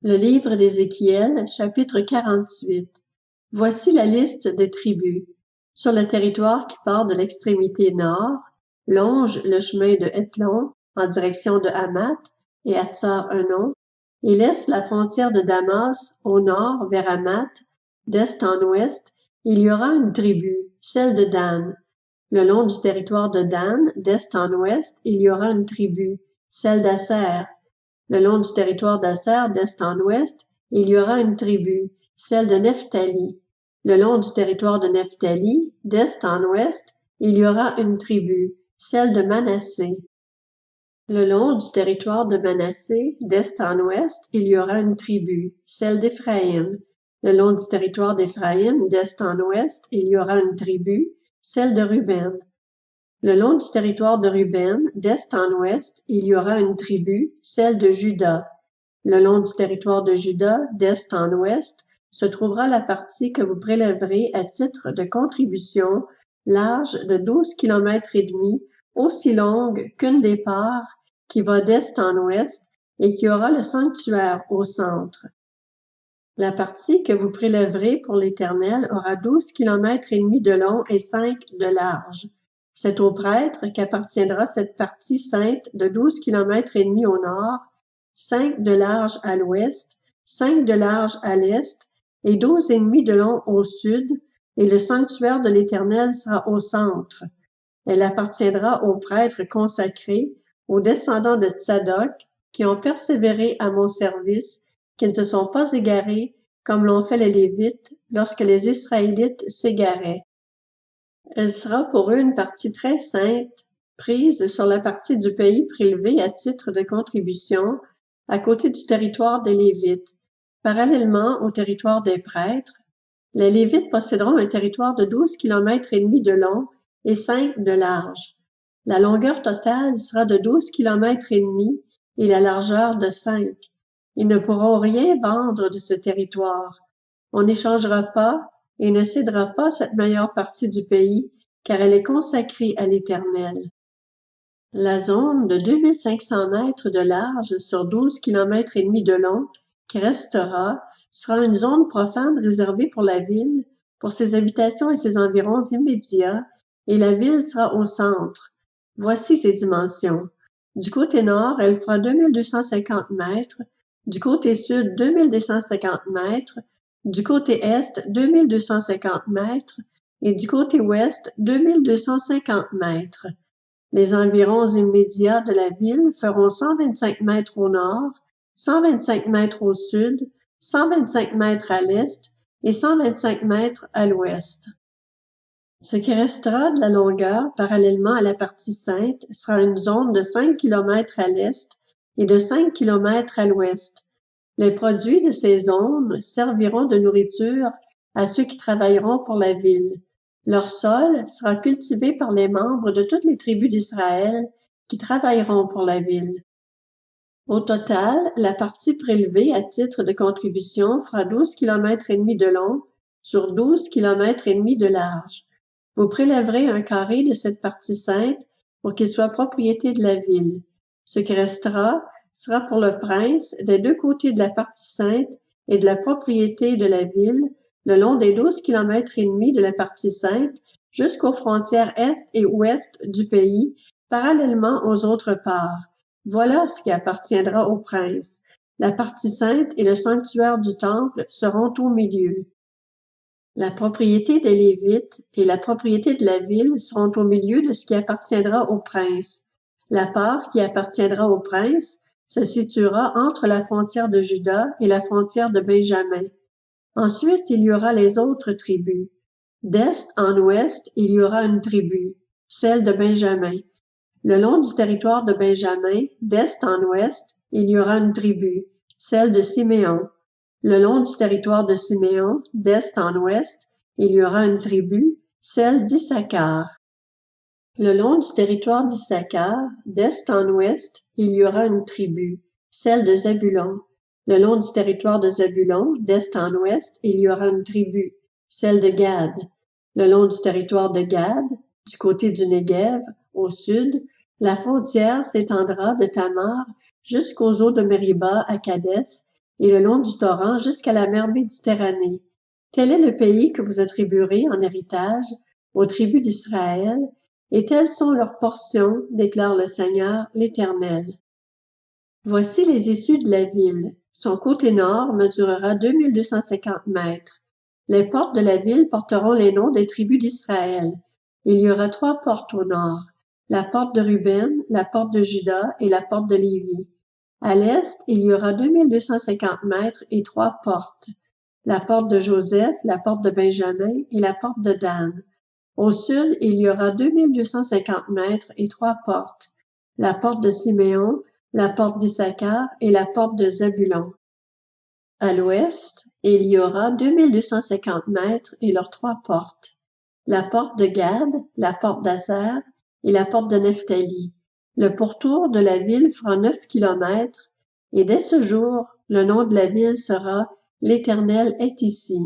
Le livre d'Ézéchiel, chapitre 48. Voici la liste des tribus. Sur le territoire qui part de l'extrémité nord, longe le chemin de Hétlon en direction de Hamath et Hatsar-Enon, et laisse la frontière de Damas au nord vers Hamath. D'est en ouest, il y aura une tribu, celle de Dan. Le long du territoire de Dan, d'est en ouest, il y aura une tribu, celle d'Aser. Le long du territoire d'Aser, d'est en ouest, il y aura une tribu, celle de Nephtali. Le long du territoire de Nephtali, d'est en ouest, il y aura une tribu, celle de Manassé. Le long du territoire de Manassé, d'est en ouest, il y aura une tribu, celle d'Éphraïm. Le long du territoire d'Éphraïm, d'est en ouest, il y aura une tribu, celle de Ruben. Le long du territoire de Ruben, d'est en ouest, il y aura une tribu, celle de Juda. Le long du territoire de Juda, d'est en ouest, se trouvera la partie que vous prélèverez à titre de contribution, large de 12 kilomètres et demi, aussi longue qu'une des parts, qui va d'est en ouest, et qui aura le sanctuaire au centre. La partie que vous prélèverez pour l'Éternel aura 12 kilomètres et demi de long et 5 de large. C'est au prêtre qu'appartiendra cette partie sainte de 12 kilomètres et demi au nord, 5 de large à l'ouest, 5 de large à l'est, et 12 et demi de long au sud, et le sanctuaire de l'Éternel sera au centre. Elle appartiendra aux prêtres consacrés, aux descendants de Tsadok, qui ont persévéré à mon service, qui ne se sont pas égarés comme l'ont fait les Lévites lorsque les Israélites s'égaraient. Elle sera pour eux une partie très sainte, prise sur la partie du pays prélevée à titre de contribution, à côté du territoire des Lévites, parallèlement au territoire des prêtres. Les Lévites posséderont un territoire de 12 kilomètres et demi de long et 5 de large. La longueur totale sera de 12 kilomètres et demi et la largeur de 5. Ils ne pourront rien vendre de ce territoire. On n'échangera pas et ne cédera pas cette meilleure partie du pays, car elle est consacrée à l'Éternel. La zone de 2500 mètres de large sur 12 kilomètres et demi de long qui restera sera une zone profane réservée pour la ville, pour ses habitations et ses environs immédiats, et la ville sera au centre. Voici ses dimensions. Du côté nord, elle fera 2250 mètres, du côté sud, 2250 mètres, du côté est, 2250 mètres, et du côté ouest, 2250 mètres. Les environs immédiats de la ville feront 125 mètres au nord, 125 mètres au sud, 125 mètres à l'est et 125 mètres à l'ouest. Ce qui restera de la longueur parallèlement à la partie sainte sera une zone de 5 km à l'est et de 5 km à l'ouest. Les produits de ces zones serviront de nourriture à ceux qui travailleront pour la ville. Leur sol sera cultivé par les membres de toutes les tribus d'Israël qui travailleront pour la ville. Au total, la partie prélevée à titre de contribution fera 12 km et demi de long sur 12 km et demi de large. Vous prélèverez un carré de cette partie sainte pour qu'il soit propriété de la ville. Ce qui restera sera pour le prince des deux côtés de la partie sainte et de la propriété de la ville, le long des 12 km et demi de la partie sainte jusqu'aux frontières est et ouest du pays, parallèlement aux autres parts. Voilà ce qui appartiendra au prince. La partie sainte et le sanctuaire du temple seront au milieu. La propriété des Lévites et la propriété de la ville seront au milieu de ce qui appartiendra au prince. La part qui appartiendra au prince se situera entre la frontière de Juda et la frontière de Benjamin. Ensuite, il y aura les autres tribus. D'est en ouest, il y aura une tribu, celle de Benjamin. Le long du territoire de Benjamin, d'est en ouest, il y aura une tribu, celle de Siméon. Le long du territoire de Siméon, d'est en ouest, il y aura une tribu, celle d'Issachar. Le long du territoire d'Issachar, d'est en ouest, il y aura une tribu, celle de Zabulon. Le long du territoire de Zabulon, d'est en ouest, il y aura une tribu, celle de Gad. Le long du territoire de Gad, du côté du Néguev, au sud, la frontière s'étendra de Tamar jusqu'aux eaux de Mériba à Kadès, et le long du torrent jusqu'à la mer Méditerranée. Tel est le pays que vous attribuerez en héritage aux tribus d'Israël, et telles sont leurs portions, déclare le Seigneur l'Éternel. Voici les issues de la ville. Son côté nord mesurera 2250 mètres. Les portes de la ville porteront les noms des tribus d'Israël. Il y aura 3 portes au nord, la porte de Ruben, la porte de Juda et la porte de Lévi. À l'est, il y aura 2250 mètres et 3 portes, la porte de Joseph, la porte de Benjamin et la porte de Dan. Au sud, il y aura 2250 mètres et 3 portes, la porte de Siméon, la porte d'Issachar et la porte de Zabulon. À l'ouest, il y aura 2250 mètres et leurs 3 portes, la porte de Gad, la porte d'Aser et la porte de Nephtali. Le pourtour de la ville fera 9 kilomètres, et dès ce jour, le nom de la ville sera « L'Éternel est ici ».